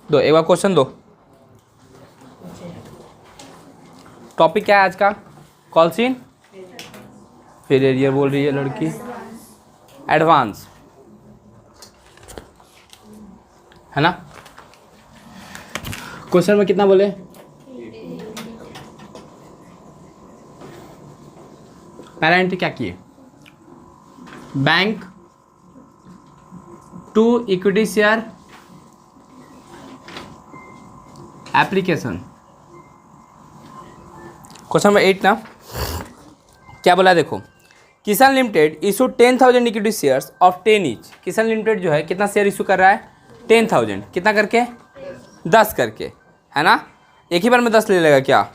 दो एक बार क्वेश्चन दो। टॉपिक क्या है आज का? कॉल सीन, फिर एरियर बोल रही है लड़की, एडवांस, है ना? क्वेश्चन में कितना बोले? पहला एंट्री क्या किए? Bank to equity share application. Question number 8 ना, क्या बोला देखो, Kisan limited issue 10,000 equity shares of 10 each. Kisan limited जो है कितना शेयर इशू कर रहा है? 10,000। कितना करके? 10 करके, है ना? एक ही बार में 10 ले लेगा क्या?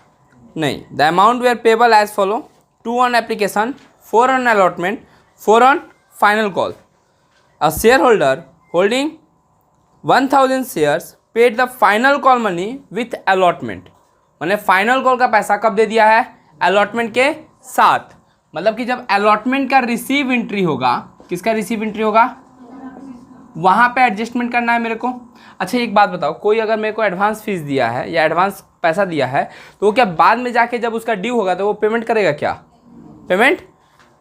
नहीं। The amount were payable as follow: 2 on application, 4 on allotment, 4 on final call. A share holder holding 1,000 shares paid the final call money with allotment. मैंने फाइनल कॉल का पैसा कब दे दिया है? अलॉटमेंट के साथ। मतलब कि जब अलॉटमेंट का रिसीव एंट्री होगा, किसका रिसीव एंट्री होगा? वहाँ पे एडजस्टमेंट करना है मेरे को। अच्छा एक बात बताओ, कोई अगर मेरे को एडवांस फीस दिया है या एडवांस पैसा दिया है तो वो क्या बाद में जाके जब उसका ड्यू होगा तो वो पेमेंट करेगा क्या? पेमेंट।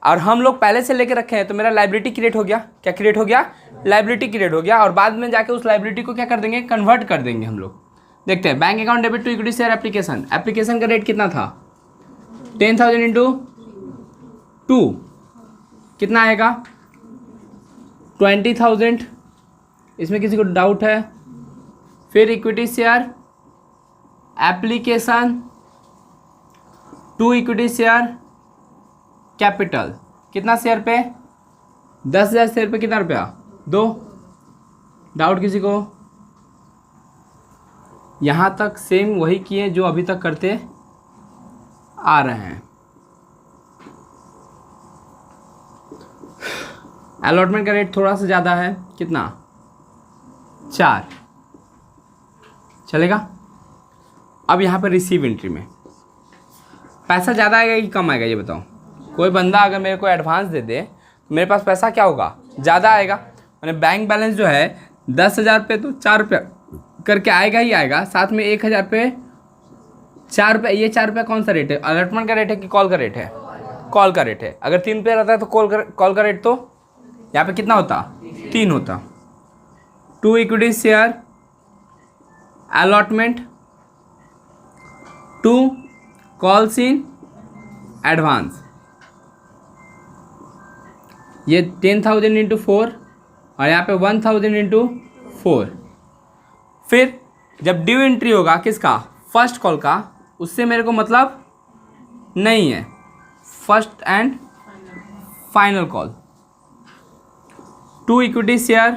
और हम लोग पहले से लेके रखे हैं तो मेरा लाइबिलिटी क्रिएट हो गया। क्या क्रिएट हो गया? लाइबिलिटी क्रिएट हो गया। और बाद में जाके उस लाइबिलिटी को क्या कर देंगे? कन्वर्ट कर देंगे हम लोग। देखते हैं, bank account debit to equity share application. Application का रेट कितना था? 10,000 इंटू 2 कितना आएगा? 20,000। इसमें किसी को डाउट है? फिर equity share application to equity share capital, कितना शेयर पे? 10,000 शेयर पे कितना रुपया? 2। डाउट किसी को? यहाँ तक सेम वही किए जो अभी तक करते आ रहे हैं। अलॉटमेंट का रेट थोड़ा सा ज़्यादा है, कितना? 4 चलेगा। अब यहाँ पर रिसीव एंट्री में पैसा ज़्यादा आएगा कि कम आएगा ये बताओ? कोई बंदा अगर मेरे को एडवांस दे दे तो मेरे पास पैसा क्या होगा? ज़्यादा आएगा। मैंने बैंक बैलेंस जो है 10,000 पे तो 4 रुपया करके आएगा ही आएगा। साथ में 1,000 पे 4 रुपये। ये 4 रुपया कौन सा रेट है? अलॉटमेंट का रेट है कि कॉल का रेट है? कॉल का रेट है। अगर 3 रुपया रहता है तो कॉल का रेट तो यहाँ पे कितना होता? 3 होता। 2 equity share allotment, 2 calls in advance. ये 10,000 इंटू 4 और यहाँ पे 1,000 इंटू 4। फिर जब ड्यू एंट्री होगा किसका? फर्स्ट कॉल का, उससे मेरे को मतलब नहीं है। First and final call. 2 equity share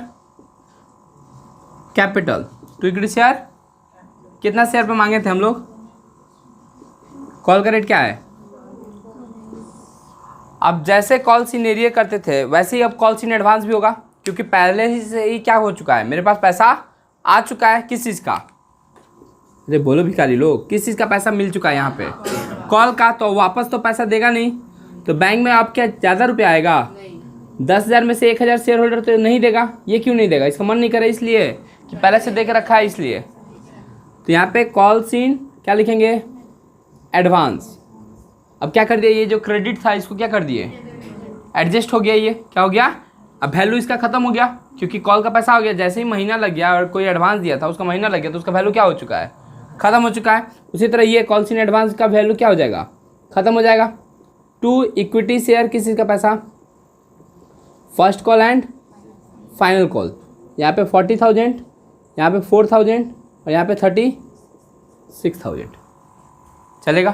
capital. 2 equity share कितना शेयर पे मांगे थे हम लोग? कॉल का रेट क्या है? अब जैसे कॉल सीन एरिया करते थे वैसे ही अब कॉल सीन एडवांस भी होगा, क्योंकि पहले ही से ही क्या हो चुका है? मेरे पास पैसा आ चुका है। किस चीज़ का? अरे बोलो भिखारी लोग, किस चीज़ का पैसा मिल चुका है यहाँ पे? कॉल का। तो वापस तो पैसा देगा नहीं, तो बैंक में आप क्या ज़्यादा रुपया आएगा? 10,000 में से 1,000 शेयर होल्डर तो नहीं देगा। ये क्यों नहीं देगा? इसका मन नहीं करे, इसलिए कि पहले से दे के रखा है इसलिए। तो यहाँ पे कॉल सीन क्या लिखेंगे? एडवांस। अब क्या कर दिया? ये जो क्रेडिट था इसको क्या कर दिए? एडजस्ट हो गया। ये क्या हो गया? अब वैल्यू इसका खत्म हो गया, क्योंकि कॉल का पैसा हो गया। जैसे ही महीना लग गया और कोई एडवांस दिया था उसका महीना लग गया तो उसका वैल्यू क्या हो चुका है? खत्म हो चुका है। उसी तरह ये कॉल सीन एडवांस का वैल्यू क्या हो जाएगा? खत्म हो जाएगा। 2 इक्विटी शेयर किस चीज़ का पैसा? First call and final call. यहाँ पे 40,000, यहाँ पे 4,000 और यहाँ पे 36,000। चलेगा?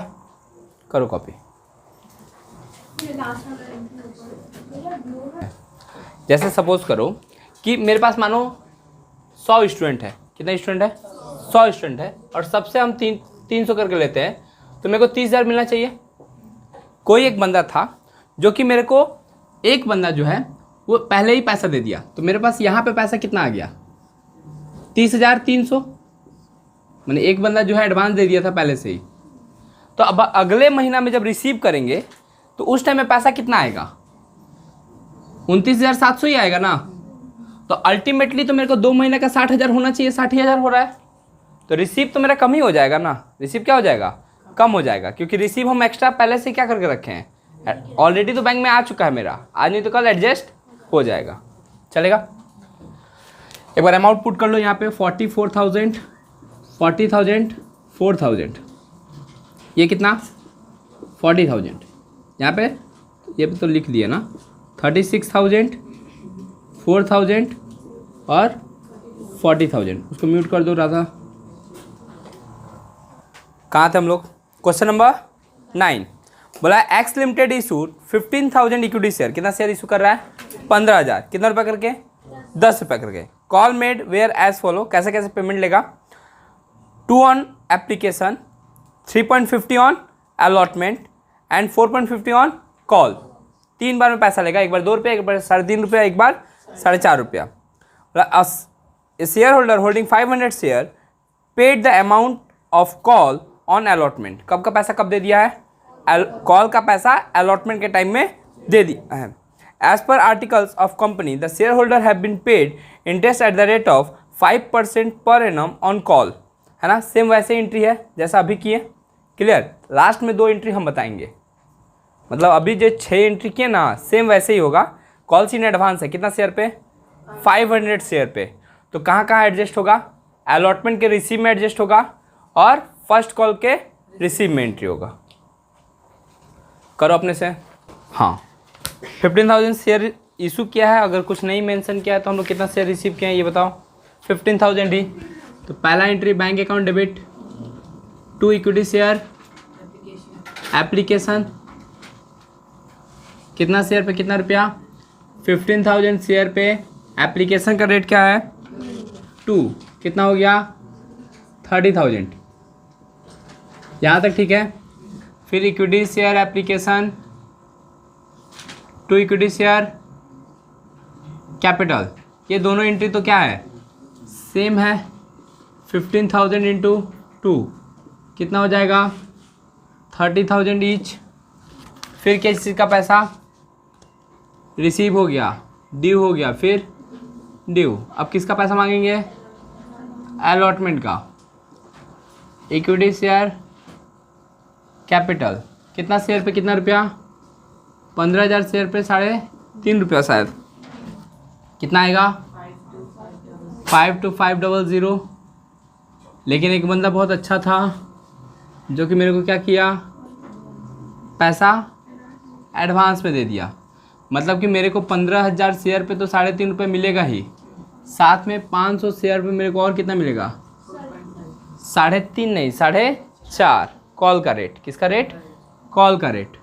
करो कॉपी। जैसे सपोज करो कि मेरे पास मानो 100 स्टूडेंट है। कितना स्टूडेंट है? 100 स्टूडेंट है और सबसे हम 300 करके लेते हैं, तो मेरे को 30,000 मिलना चाहिए। कोई एक बंदा था जो कि मेरे को, एक बंदा जो है वो पहले ही पैसा दे दिया, तो मेरे पास यहाँ पे पैसा कितना आ गया? 30,300। मैंने एक बंदा जो है एडवांस दे दिया था पहले से ही। तो अब अगले महीना में जब रिसीव करेंगे तो उस टाइम में पैसा कितना आएगा? 29,700 ही आएगा ना। तो अल्टीमेटली तो मेरे को 2 महीने का 60,000 होना चाहिए, 60,000 हो रहा है, तो रिसीव तो मेरा कम ही हो जाएगा ना। रिसीव क्या हो जाएगा, कम हो जाएगा, क्योंकि रिसीव हम एक्स्ट्रा पहले से क्या करके रखे हैं, ऑलरेडी तो बैंक में आ चुका है मेरा, आज नहीं तो कल एडजस्ट हो जाएगा, चलेगा। एक बार अमाउंट पुट कर लो यहाँ पे 44,000, 40,000, 4,000, ये कितना 40,000, यहाँ पे ये तो लिख दिया ना 36,000, 4,000 और 40,000। उसको म्यूट कर दो राधा। कहाँ थे हम लोग, क्वेश्चन नंबर 9 बोला x limited issued 15,000 equity share, कितना शेयर इशू कर रहा है 15,000, कितना रुपये करके 10 रुपये करके। Call made were as follow, कैसे कैसे पेमेंट लेगा, 2 on application, 3.50 on allotment and 4.50 on call. 3 बार में पैसा लेगा, एक बार 2 रुपये, एक बार 3.5 रुपया, एक बार 4.5 रुपया। Share holder holding 500 share paid the amount of call on allotment, कब का पैसा कब दे दिया है, कॉल का पैसा अलॉटमेंट के टाइम में दे दिया है। As per articles of company the share holder have been paid interest at the rate of 5% per annum on call, है ना। सेम वैसे एंट्री है जैसा अभी किए, क्लियर। लास्ट में 2 एंट्री हम बताएंगे, मतलब अभी जो 6 एंट्री किए ना सेम वैसे ही होगा। कॉल्स इन एडवांस है कितना शेयर पे, 500 शेयर पे, तो कहाँ कहाँ एडजस्ट होगा, अलॉटमेंट के रिसीव में एडजस्ट होगा और फर्स्ट कॉल के रिसीव में एंट्री होगा। करो अपने से। हाँ 15,000 शेयर इशू किया है, अगर कुछ नहीं मेंशन किया है तो हम लोग कितना शेयर रिसीव किए हैं ये बताओ, 15,000 ही। तो पहला entry bank account debit, 2 equity share application, कितना शेयर पे कितना रुपया, 15,000 शेयर पे, एप्लीकेशन का रेट क्या है 2, कितना हो गया 30,000, यहाँ तक ठीक है। फिर equity share application, 2 equity share capital, ये दोनों एंट्री तो क्या है सेम है, 15,000 इंटू 2 कितना हो जाएगा 30,000 ईच। फिर किस चीज़ का पैसा रिसीव हो गया, ड्यू हो गया, फिर ड्यू। अब किसका पैसा मांगेंगे, अलॉटमेंट का। इक्विटी शेयर कैपिटल, कितना शेयर पे कितना रुपया, 15,000 शेयर पे 3.5 रुपया शायद, कितना आएगा 52500। लेकिन एक बंदा बहुत अच्छा था जो कि मेरे को क्या किया, पैसा एडवांस में दे दिया, मतलब कि मेरे को 15,000 शेयर पे तो 3.5 रुपये मिलेगा ही, साथ में 500 शेयर पे मेरे को और कितना मिलेगा 3.5 नहीं 4.5 कॉल का रेट। किसका रेट, कॉल का rate.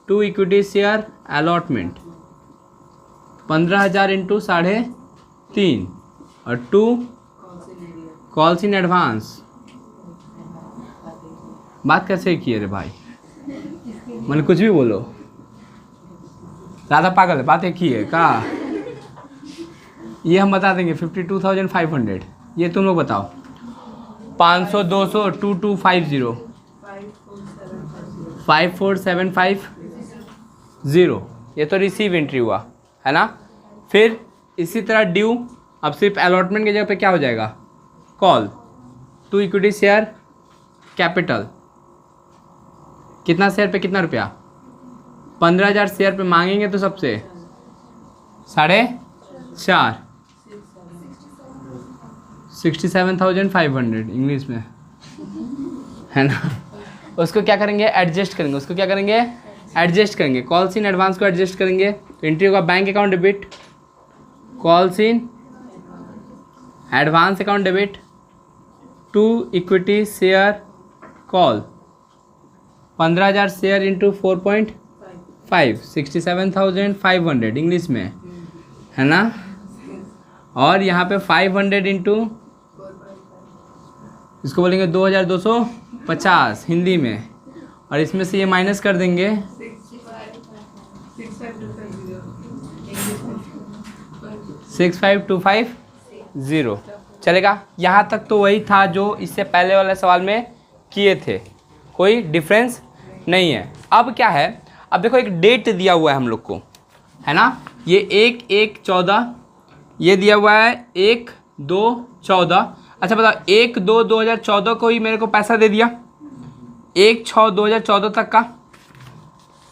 2 equity share allotment, 15,000 into 3.5 और 2 कॉल्स इन एडवांस। बात कैसे की है रे भाई, मैंने कुछ भी बोलो, ज़्यादा पागल है, बात एक ही है का। ये हम बता देंगे 52,500, ये तुम लोग बताओ। 500 200 2250 54,750, ये तो रिसीव एंट्री हुआ है ना। फिर इसी तरह ड्यू, अब सिर्फ अलॉटमेंट की जगह पे क्या हो जाएगा कॉल। 2 इक्विटी शेयर कैपिटल, कितना शेयर पे कितना रुपया, 15,000 शेयर पे मांगेंगे तो सबसे 4.5, 67,500 इंग्लिश में, है ना। उसको क्या करेंगे एडजस्ट करेंगे, उसको क्या करेंगे एडजस्ट करेंगे। कॉल्स इन एडवांस को एडजस्ट करेंगे तो एंट्री होगा bank account debit, calls in advance account debit, 2 equity share call, 15,000 share into 4.5 67,500 English में, है ना। और यहाँ पे 500 इंटू इसको बोलेंगे 2,250 हिंदी में, और इसमें से ये माइनस कर देंगे 65,250, चलेगा। यहाँ तक तो वही था जो इससे पहले वाले सवाल में किए थे, कोई डिफरेंस नहीं है। अब क्या है, अब देखो एक डेट दिया हुआ है हम लोग को, है ना। ये 1/1/14, ये दिया हुआ है 1/2/14। अच्छा बताओ 1/2/2014 को ही मेरे को पैसा दे दिया, 1/6/2014 तक का,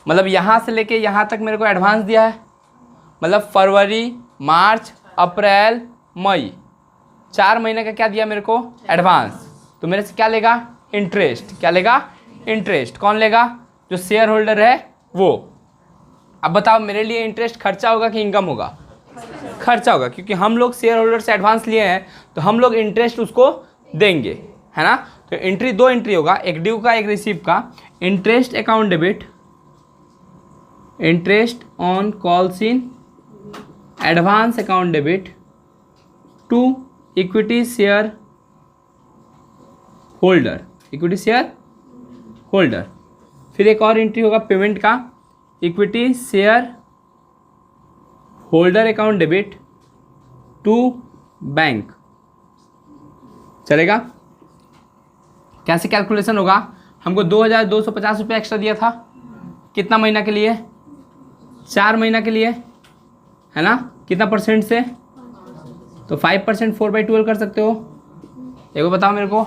मतलब यहाँ से लेके यहाँ तक मेरे को एडवांस दिया है। मतलब फरवरी, मार्च, अप्रैल, मई, 4 महीने का क्या दिया मेरे को, एडवांस। तो मेरे से क्या लेगा, इंटरेस्ट। क्या लेगा, इंटरेस्ट। कौन लेगा, जो शेयर होल्डर है वो। अब बताओ मेरे लिए इंटरेस्ट खर्चा होगा कि इनकम होगा, खर्चा होगा, क्योंकि हम लोग शेयर होल्डर से एडवांस लिए हैं तो हम लोग इंटरेस्ट उसको देंगे, है ना। तो एंट्री, 2 एंट्री होगा, एक ड्यू का एक रिसीव का। Interest account debit, interest on calls in advance account debit to equity share holder, equity share holder. फिर एक और एंट्री होगा पेमेंट का, equity share holder account debit to bank. चलेगा। कैसे कैलकुलेशन होगा, हमको 2250 रुपये एक्स्ट्रा दिया था, कितना महीना के लिए, 4 महीना के लिए, है ना। कितना परसेंट से, तो 5%, 4/12 कर सकते हो। एक बार बताओ मेरे को,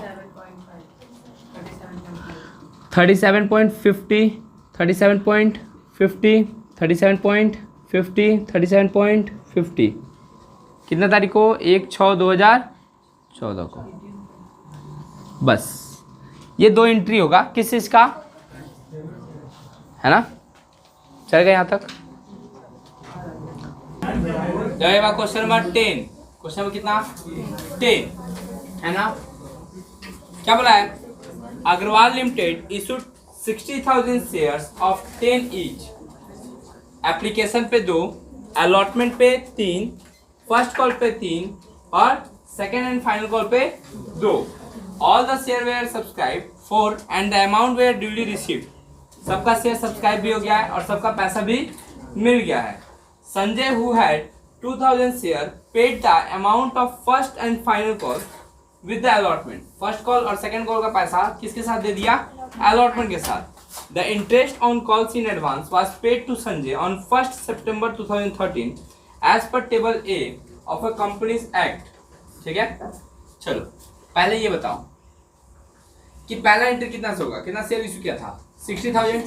37.50, 37.50, 37.50, 37.50, कितना तारीख को, 1/6/2014 को। बस ये 2 एंट्री होगा किस चीज़ का, है ना। चल गए यहाँ तक। जाएगा क्वेश्चन नंबर 10। क्वेश्चन नंबर कितना, 10, है ना। क्या बोला है, Agarwal limited issued 60,000 shares of 10 each. Application पे 2, अलॉटमेंट पे 3, फर्स्ट कॉल पे 3 और सेकेंड एंड फाइनल कॉल पे 2। All the share were subscribe for and the amount were duly received. सबका शेयर सब्सक्राइब भी हो गया है और सबका पैसा भी मिल गया है। Sanjay who had 2000 share paid the amount of first and final call with the allotment. First call और सेकेंड कॉल का पैसा किसके साथ दे दिया, अलॉटमेंट के साथ। The interest on calls in advance was paid to Sanjay on 1 सितंबर 2013 as per table A of a companies act. ठीक है, चलो पहले ये बताओ कि पहला एंट्री कितना से होगा, कितना शेयर इशू किया था, 60,000,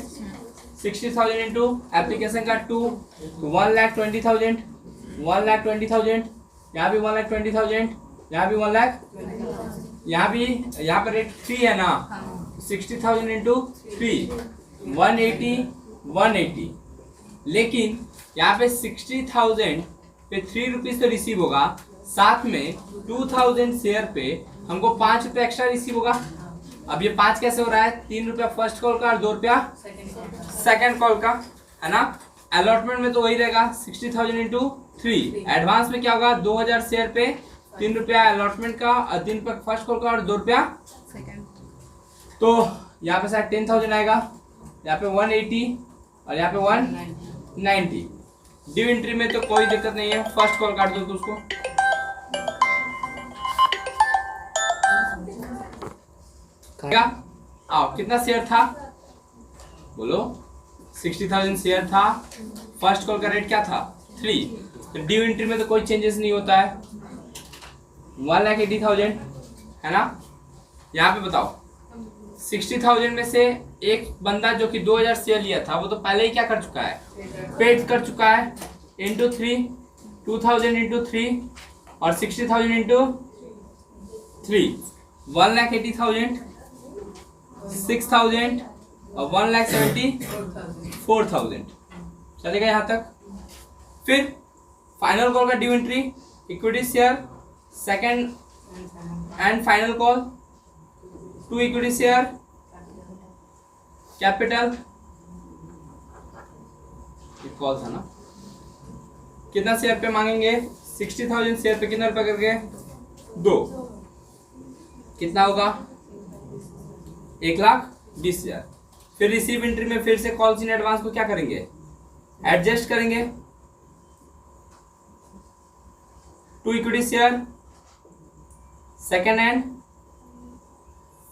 60,000 इंटू एप्लीकेशन का 2, 1,20,000, 1,20,000, यहाँ भी 1,20,000, यहाँ भी 1 लाख, यहाँ पर रेट 3 है ना, 60,000 इंटू 3, 180, 180। लेकिन यहाँ पे 60,000 पे 3 रुपीज तो रिसीव होगा, साथ में 2,000 शेयर पे हमको 5 रुपये एक्स्ट्रा रिसीव होगा। अब ये 5 कैसे हो रहा है, 3 रुपया फर्स्ट कॉल का और 2 रुपया सेकेंड कॉल का, है ना। अलॉटमेंट में तो वही रहेगा 60,000 इंटू 3। एडवांस में क्या होगा, 2,000 शेयर पे 3 रुपया अलॉटमेंट का और 3 रुपया फर्स्ट कॉल का और 2 रुपया सेकेंड। तो यहाँ पे शायद 10,000 आएगा, यहाँ पे 180 और यहाँ पे 190। ड्यू एंट्री में तो कोई दिक्कत नहीं है, फर्स्ट कॉल काट दो तो उसको। क्या आओ, कितना शेयर था बोलो, 60,000 शेयर था, फर्स्ट कॉल का रेट क्या था 3। तो ड्यू एंट्री में तो कोई चेंजेस नहीं होता है, 1,80,000, है ना। यहाँ पे बताओ 60,000 में से एक बंदा जो कि 2,000 शेयर लिया था वो तो पहले ही क्या कर चुका है, पेड कर चुका है, इंटू 3, 2,000 इंटू 3 और 60,000 इंटू 3, 1,80,000, 6,000 और 1,74,000। चलेगा यहाँ तक। फिर फाइनल कॉल का due entry, equity share, second and final call, 2 equity share, capital, call था ना। कितना शेयर पे मांगेंगे, 60,000 शेयर पे कितना रुपया करके, 2, कितना होगा 1,20,000। फिर रिसीव एंट्री में फिर से कॉल्स इन एडवांस को क्या करेंगे, एडजस्ट करेंगे, 2 equity share, second and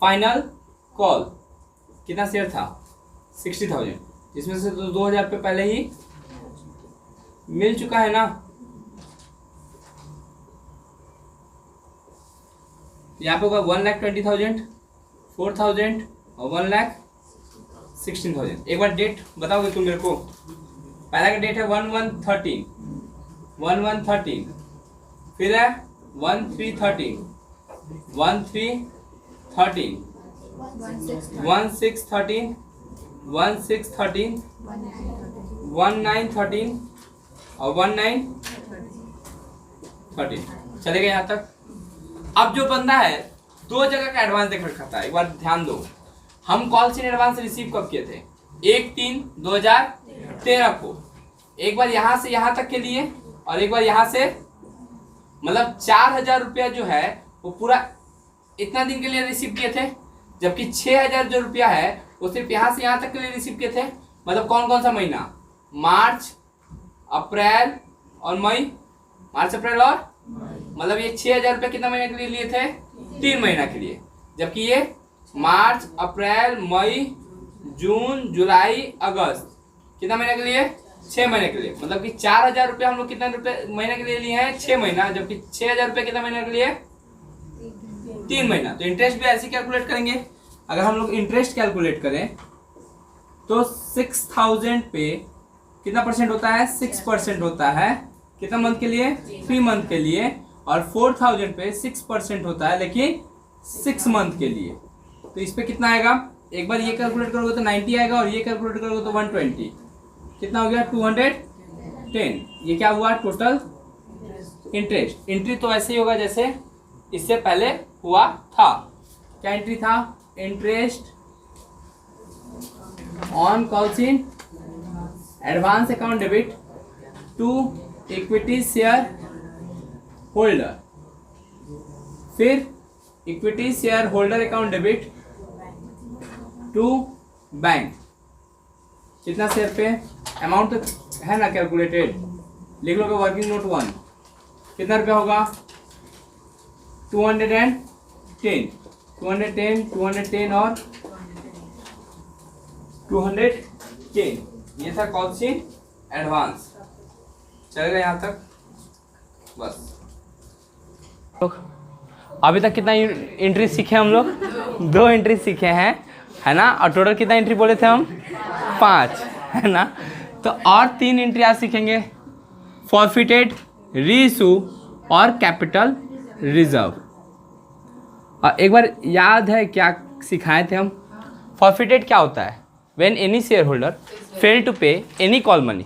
final call. कितना शेयर था 60,000, इसमें से तो 2,000 पे पहले ही मिल चुका है ना। यहाँ पे होगा 1,20,000, 4,000 और 1,16,000। एक बार डेट बताओगे तुम मेरे को। पहला का डेट है 1/1/13, 1/1/13, फिर है 1/3/13, 1/3/13, 1/6/13, 1/6/13, 1/9/13 और 1/9/13। चलेगा यहाँ तक। अब जो बंदा है दो जगह का एडवांस देख रखा था, एक बार ध्यान दो। हम कॉल इन एडवांस रिसीव कब किए थे? 1/3/2013 को। एक बार यहाँ से यहाँ तक के लिए और एक बार यहाँ से, मतलब 4,000 रुपया जो है वो पूरा इतना दिन के लिए रिसीव किए थे, जबकि 6,000 जो रुपया है वो सिर्फ यहाँ से यहाँ तक के लिए रिसीव किए थे। मतलब कौन कौन सा महीना? मार्च, अप्रैल और मई। मार्च, अप्रैल और मतलब ये 6,000 रुपये कितना महीने के लिए लिए थे? 3 महीना के लिए। जबकि ये मार्च, अप्रैल, मई, जून, जुलाई, अगस्त कितना महीने के लिए? 6 महीने के लिए। मतलब कि 4,000 रुपये हम लोग कितने रुपये महीने के लिए लिए हैं? 6 महीना। जबकि 6,000 रुपये कितना महीने के लिए? 3 महीना। तो इंटरेस्ट भी ऐसे कैलकुलेट करेंगे। अगर हम लोग इंटरेस्ट कैलकुलेट करें तो 6,000 पे कितना परसेंट होता है? 6% होता है। कितना मंथ के लिए? 3 मंथ के लिए। और 4,000 पे 6% होता है, लेकिन 6 मंथ के लिए। तो इस पे कितना आएगा? एक बार ये कैलकुलेट करोगे तो 90 आएगा और ये कैलकुलेट करोगे तो 120। कितना हो गया? 210। ये क्या हुआ? Total interest. एंट्री तो ऐसे ही होगा जैसे इससे पहले हुआ था। क्या एंट्री था? Interest on calls in advance account debit to equity share holder. फिर equity share holder account debit to bank. कितना शेयर पे? अमाउंट तो है ना कैलकुलेटेड, लिख लोगे वर्किंग नोट 1। कितना रुपया होगा? 210, 210, 210 और 210। ये था कॉल्स इन एडवांस। चलेगा यहाँ तक? बस। अभी तक कितना एंट्री सीखे हम लोग? 2 एंट्री सीखे हैं, है ना। और टोटल कितना एंट्री बोले थे हम? 5, है ना। तो और 3 एंट्री आज सीखेंगे, फॉरफिटेड, रीइशू और कैपिटल रिजर्व। और एक बार याद है क्या सिखाए थे हम? फॉरफिटेड क्या होता है? When any share holder fail to pay any call money.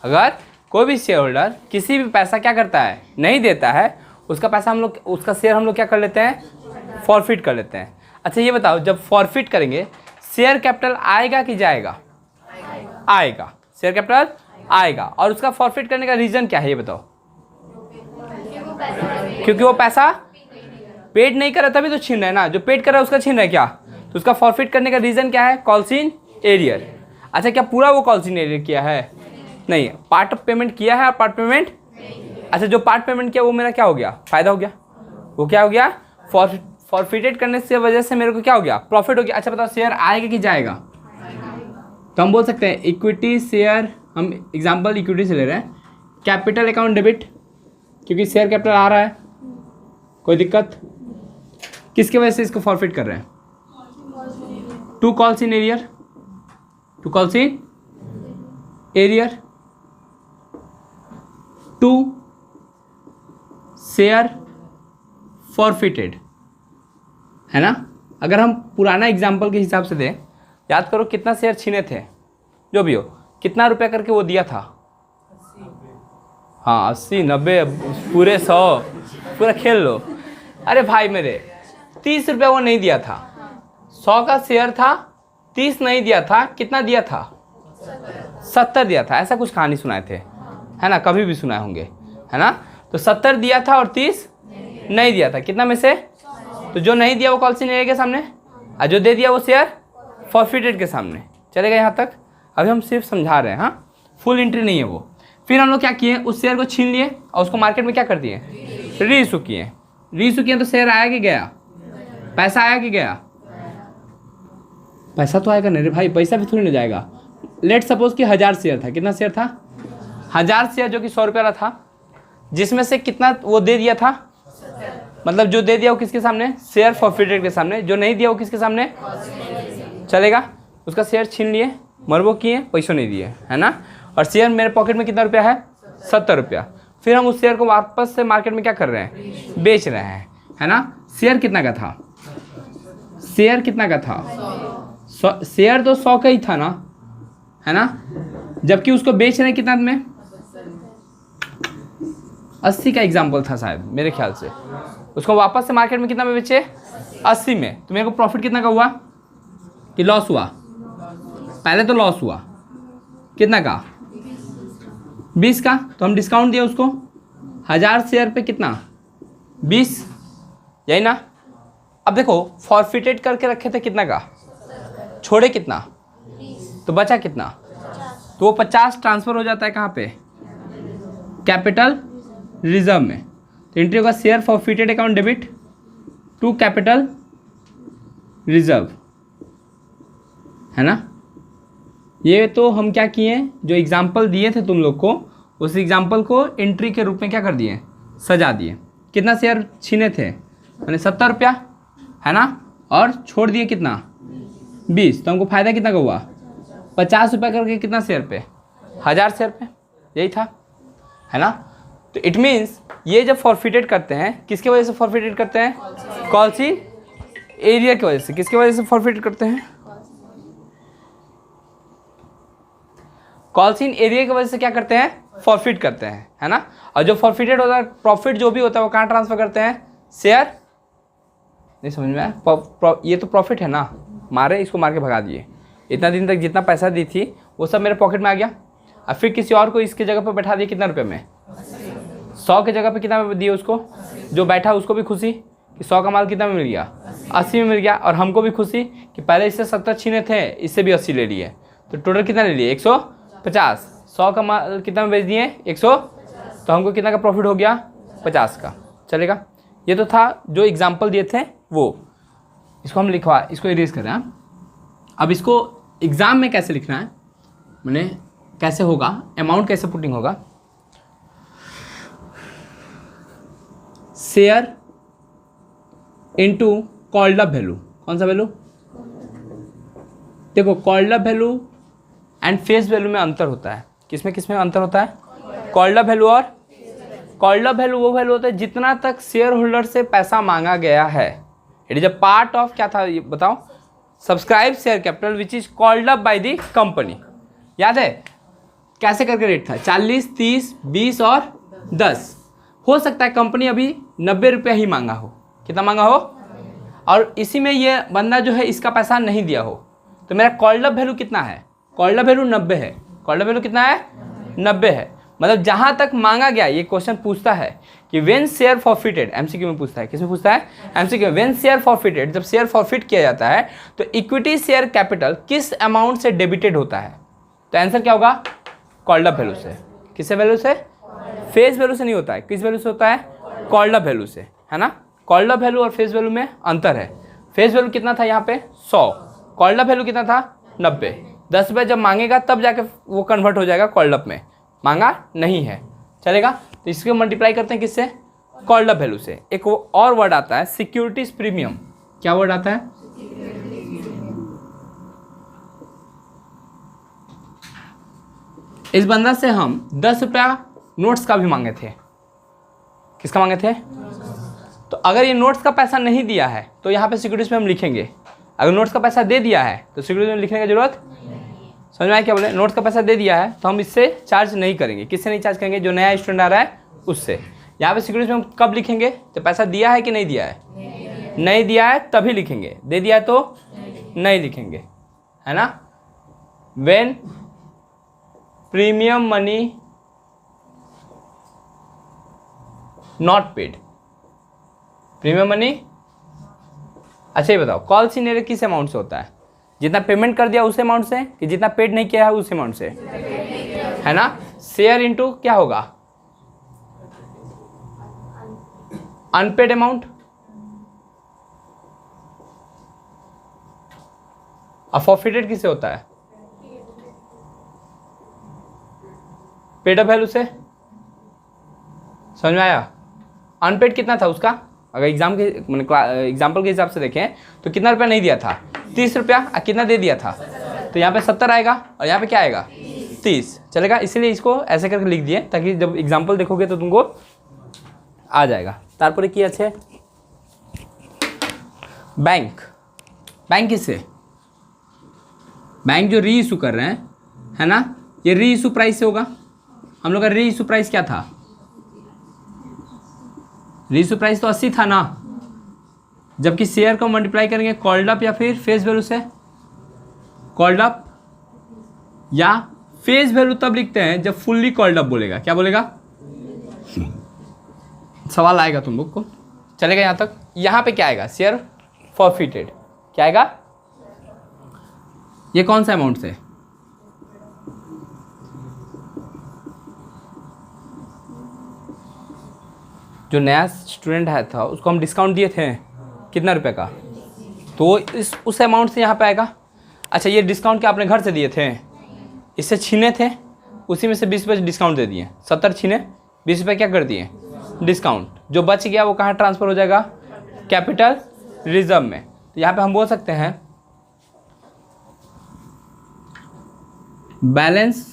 अगर कोई भी शेयर होल्डर किसी भी पैसा क्या करता है? नहीं देता है, उसका पैसा हम लोग, उसका शेयर हम लोग क्या कर लेते हैं? फॉरफिट कर लेते हैं। अच्छा ये बताओ, जब फॉरफिट करेंगे शेयर कैपिटल आएगा कि जाएगा? आएगा। शेयर कैपिटल आएगा। और उसका फॉरफिट करने का रीज़न क्या है ये बताओ? क्योंकि वो पैसा पेड नहीं कर रहा, तभी तो छीन रहा है ना। जो पेड कर रहा है उसका छीन रहा है क्या? तो उसका फॉरफिट करने का रीज़न क्या है? Calls in arrear. अच्छा क्या पूरा वो कॉल्स इन एरियर किया है? नहीं, पार्ट ऑफ पेमेंट किया है और पार्ट पेमेंट। अच्छा जो पार्ट पेमेंट किया वो मेरा क्या हो गया? फायदा हो गया। वो क्या हो गया? फॉरफिटेड करने से वजह से मेरे को क्या हो गया? प्रॉफिट हो गया। अच्छा बताओ शेयर आएगा कि जाएगा? तो हम बोल सकते हैं इक्विटी शेयर, हम एग्जांपल इक्विटी से ले रहे हैं। कैपिटल अकाउंट डेबिट, क्योंकि शेयर कैपिटल आ रहा है। कोई दिक्कत? किसकी वजह से इसको फॉरफिट कर रहे हैं? To calls in arrear, to calls in arrear, to share forfeited, है ना। अगर हम पुराना एग्जाम्पल के हिसाब से दें, याद करो कितना शेयर छीने थे, जो भी हो, कितना रुपया करके वो दिया था? हाँ 80, 90, पूरे 100, पूरा खेल लो। अरे भाई मेरे 30 रुपया वो नहीं दिया था। 100 का शेयर था, 30 नहीं दिया था। कितना दिया था? 70 दिया था। ऐसा कुछ कहानी सुनाए थे, है ना, कभी भी सुनाए होंगे, है ना। तो 70 दिया था और 30 नहीं दिया था। कितना में से? तो जो नहीं दिया वो कॉल्स इन एरियर के सामने, और जो दे दिया वो शेयर फॉरफिटेड के सामने। चलेगा यहाँ तक? अभी हम सिर्फ समझा रहे हैं, हाँ, फुल एंट्री नहीं है वो। फिर हम लोग क्या किए? उस शेयर को छीन लिए और उसको मार्केट में क्या कर दिए? रीइशू किए। रीइशू किए तो शेयर आया कि गया? पैसा आया कि गया? पैसा तो आएगा नहीं रे भाई, पैसा भी थोड़ी ना जाएगा। लेट सपोज कि 1000 शेयर था। कितना शेयर था? 1000 शेयर जो कि 100 रुपये का था, जिसमें से कितना वो दे दिया था, मतलब जो दे दिया वो किसके सामने, शेयर फॉरफिटेड के सामने, जो नहीं दिया वो किसके सामने चलेगा, उसका शेयर छीन लिए, मरबो किए, पैसों नहीं दिए, है ना। और शेयर मेरे पॉकेट में कितना रुपया है, 70 रुपया। फिर हम उस शेयर को वापस से मार्केट में क्या कर रहे हैं, बेच रहे हैं, है ना। शेयर कितना का था, शेयर कितना का था, शेयर तो 100 का ही था ना, है ना। जबकि उसको बेच रहे हैं कितना में, 80 का एग्जाम्पल था शायद मेरे ख्याल से। उसको वापस से मार्केट में कितना में बेचे, 80 में। तो मेरे को प्रॉफिट कितना का हुआ कि लॉस हुआ, पहले तो लॉस हुआ कितना का, 20 का। तो हम डिस्काउंट दिया उसको, 1000 शेयर पे कितना, 20, यही ना। अब देखो फॉरफिटेड करके रखे थे कितना का, छोड़े कितना, तो बचा कितना, तो वो 50 ट्रांसफर हो जाता है कहाँ पे, कैपिटल रिजर्व में। तो एंट्री होगा share forfeited account debit to capital reserve, है ना। ये तो हम क्या किए, जो एग्जाम्पल दिए थे तुम लोग को, उस एग्जाम्पल को एंट्री के रूप में क्या कर दिए, सजा दिए। कितना शेयर छीने थे, मैंने 70 रुपया, है ना, और छोड़ दिए कितना, 20। तो हमको फायदा कितना का हुआ, 50 रुपया करके कितना शेयर पे, 1000 शेयर पे, यही था, है ना। तो इट मीन्स ये जब फॉरफिटेड करते हैं, किसकी वजह से फॉरफिटेड करते हैं, कॉल्सिन एरिया की वजह से। किसकी वजह से फॉरफिटेड करते हैं, कॉल्सिन एरिया की वजह से क्या करते हैं, फॉरफिट करते हैं, है ना। और जो फॉरफिटेड होता है, प्रॉफिट जो भी होता है वो कहाँ ट्रांसफर करते हैं, शेयर, नहीं समझ में आया, ये तो प्रॉफिट है ना, मारे इसको मार के भगा दिए। इतना दिन तक जितना पैसा दी थी वो सब मेरे पॉकेट में आ गया। अब फिर किसी और को इसके जगह पर बैठा दिया, कितना रुपये में, 100 के जगह पे कितना में दिए उसको, जो बैठा उसको भी खुशी कि 100 का माल कितना में मिल गया, 80 में मिल गया। और हमको भी खुशी कि पहले इससे 70 छीने थे, इससे भी 80 ले लिए, तो टोटल कितना ले लिए, 150। 100 का माल कितना में बेच दिए, 100, तो हमको कितना का प्रॉफिट हो गया, 50 का, चलेगा। ये तो था जो एग्जाम्पल दिए थे वो, इसको हम लिखवा, इसको इरेज कर रहे हैं। अब इसको एग्ज़ाम में कैसे लिखना है, मैंने कैसे होगा, अमाउंट कैसे पुटिंग होगा, share into called up value. कौन सा वैल्यू, देखो called up value and face value में अंतर होता है। किसमें किसमें अंतर होता है, कॉल्ड अप वैल्यू और कॉल्ड अप वैल्यू वो वैल्यू होता है जितना तक शेयर होल्डर से पैसा मांगा गया है। It is a part of, क्या था ये बताओ, subscribe share capital which is called up by the company. याद है कैसे करके रेट था, 40, 30, 20 और 10। हो सकता है कंपनी अभी 90 रुपया ही मांगा हो, कितना मांगा हो, और इसी में ये बंदा जो है इसका पैसा नहीं दिया हो, तो मेरा कॉल्ड अप वैल्यू कितना है, कॉल्ड अप वैल्यू 90 है। कॉल्ड अप वैल्यू कितना है, 90 है। मतलब जहां तक मांगा गया, ये क्वेश्चन पूछता है कि व्हेन शेयर फॉरफिटेड, एमसीक्यू में पूछता है, किसमें पूछता है, एमसीक्यू। व्हेन शेयर फॉरफिटेड, जब शेयर फॉरफिट किया जाता है तो इक्विटी शेयर कैपिटल किस अमाउंट से डेबिटेड होता है, तो आंसर क्या होगा, कॉल्ड अप वैल्यू से। किससे वैल्यू से, फेस वैल्यू से नहीं होता है, किस वैल्यू से होता है, कॉल्ड अप वैल्यू से, है ना। कॉल्ड अप वैल्यू और फेस वैल्यू में अंतर है। फेस वैल्यू कितना था यहाँ पे 100, कॉल्ड अप वैल्यू कितना था 90। 10 रुपये जब मांगेगा तब जाके वो कन्वर्ट हो जाएगा कॉल्ड अप में, मांगा नहीं है, चलेगा। तो इसको मल्टीप्लाई करते हैं किससे, कॉल्ड अप वैल्यू से। एक वो और वर्ड आता है सिक्योरिटीज प्रीमियम। क्या वर्ड आता है, इस बंदा से हम 10 रुपया नोट्स का भी मांगे थे। किसका मांगे थे, तो अगर ये नोट्स का पैसा नहीं दिया है तो यहाँ पे सिक्योरिटीज में हम लिखेंगे। अगर नोट्स का पैसा दे दिया है तो सिक्योरिटीज में लिखने की जरूरत, समझ में आया क्या बोले, नोट्स का पैसा दे दिया है तो हम इससे चार्ज नहीं करेंगे। किससे नहीं चार्ज करेंगे, जो नया स्टूडेंट आ रहा है उससे। यहाँ पे सिक्योरिटीज में हम कब लिखेंगे, तो पैसा दिया है कि नहीं दिया है, नहीं दिया है तभी लिखेंगे, दे दिया है तो नहीं लिखेंगे, है ना। When premium money not paid, premium money, अच्छा ये बताओ कॉल्सिन एरिया किस अमाउंट से होता है, जितना पेमेंट कर दिया उस अमाउंट से कि जितना पेड नहीं किया है उस अमाउंट से, है ना। शेयर इनटू क्या होगा, अनपेड अमाउंट, और फॉरफिटेड किससे होता है, पेड अप वैल्यू से, समझ में आया। अनपेड कितना था उसका, अगर एग्जाम्पल के हिसाब से देखें तो कितना रुपया नहीं दिया था, 30 रुपया, और कितना दे दिया था, तो यहाँ पे 70 आएगा और यहाँ पे क्या आएगा 30, चलेगा। इसीलिए इसको ऐसे करके लिख दिए ताकि जब एग्जाम्पल देखोगे तो तुमको आ जाएगा। तारपरे की अच्छे बैंक, बैंक किससे, बैंक जो री इशू कर रहे हैं है ना, ये री इशू प्राइस से होगा। हम लोग का री इशू प्राइस क्या था, री इशू प्राइस तो 80 था ना, जबकि शेयर को मल्टीप्लाई करेंगे कॉल्ड अप या फिर फेस वैल्यू से, कॉल्ड अप या फेस वैल्यू तब लिखते हैं जब फुल्ली कॉल्ड अप बोलेगा। क्या बोलेगा, सवाल आएगा तुम लोग को, चलेगा यहाँ तक। यहाँ पे क्या आएगा, शेयर फॉरफिटेड, क्या आएगा, ये कौन सा अमाउंट से, जो नया स्टूडेंट आया था उसको हम डिस्काउंट दिए थे कितना रुपए का, तो उस अमाउंट से यहाँ पे आएगा। अच्छा, ये डिस्काउंट क्या आपने घर से दिए थे, इससे छीने थे, उसी में से 20 रुपये डिस्काउंट दे दिए, 70 छीने 20 रुपये क्या कर दिए डिस्काउंट, जो बच गया वो कहाँ ट्रांसफ़र हो जाएगा, कैपिटल रिजर्व में। तो यहाँ पे हम बोल सकते हैं balance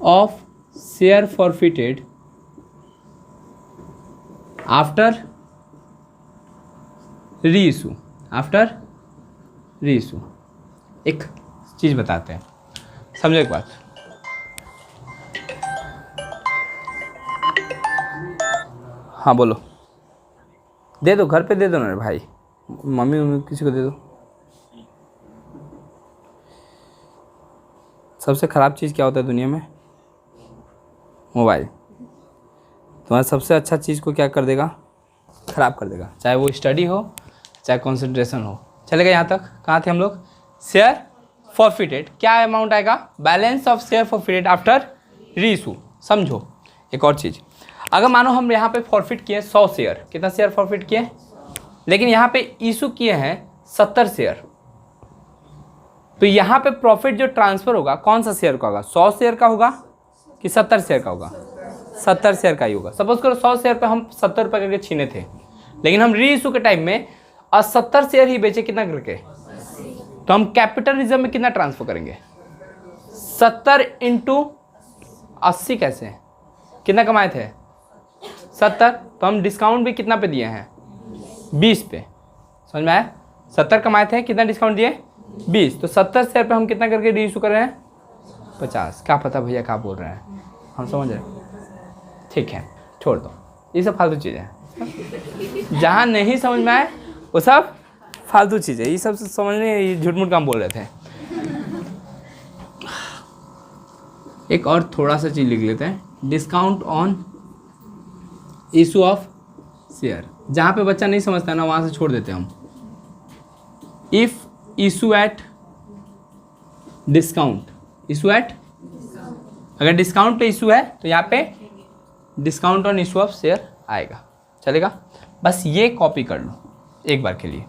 of share forfeited after री इशू, आफ्टर री इशू। एक चीज़ बताते हैं, समझो एक बात, हाँ बोलो, दे दो घर पे दे दो ना भाई, मम्मी किसी को दे दो। सबसे ख़राब चीज़ क्या होता है दुनिया में, मोबाइल। तुम्हारा सबसे अच्छा चीज़ को क्या कर देगा, ख़राब कर देगा, चाहे वो स्टडी हो चाहे कंसंट्रेशन हो। चलेगा यहाँ तक, कहाँ थे हम लोग, शेयर फॉरफिटेड, क्या अमाउंट आएगा, balance of share forfeited after री इशू। समझो एक और चीज़, अगर मानो हम यहाँ पे फॉरफिट किए 100 शेयर, कितना शेयर फॉरफिट किए, लेकिन यहाँ पे इशू किए हैं 70 शेयर, तो यहाँ पे प्रॉफिट जो ट्रांसफ़र होगा कौन सा शेयर का होगा, 100 शेयर का होगा कि 70 शेयर का होगा, 70 शेयर का ही होगा। सपोज करो 100 शेयर पे हम 70 रुपये करके छीने थे, लेकिन हम री इशू के टाइम में 70 शेयर ही बेचे, कितना करके, तो हम कैपिटल रिजर्व में कितना ट्रांसफर करेंगे, 70 इंटू 80 कैसे, कितना कमाए थे 70, तो हम डिस्काउंट भी कितना पे दिए हैं 20 पे, समझ में आया, 70 कमाए थे, कितना डिस्काउंट दिए 20, तो 70 शेयर पे हम कितना करके री इशू कर रहे हैं 50। क्या पता भैया क्या बोल रहे हैं, हम समझ रहे हैं, ठीक है छोड़ दो, ये सब फालतू चीज़ें हैं, जहाँ नहीं समझ में आए वो सब फालतू चीज़ें, ये सब समझने झूठ मूठ काम बोल रहे थे। एक और थोड़ा सा चीज़ लिख लेते हैं, discount on issue of share, जहाँ पे बच्चा नहीं समझता है ना वहाँ से छोड़ देते हैं हम। If issue at discount, issue at, अगर डिस्काउंट पे इशू है तो यहाँ पे discount on issue of share आएगा, चलेगा। बस ये कॉपी कर लो एक बार के लिए,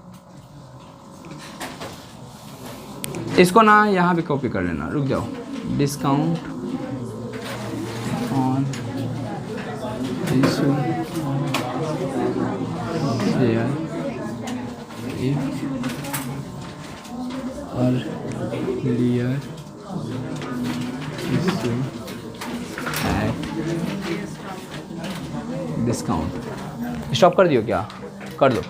इसको ना यहाँ पे कॉपी कर लेना, रुक जाओ, discount on issue share if earlier issue at discount. Stop कर दियो क्या, कर दो।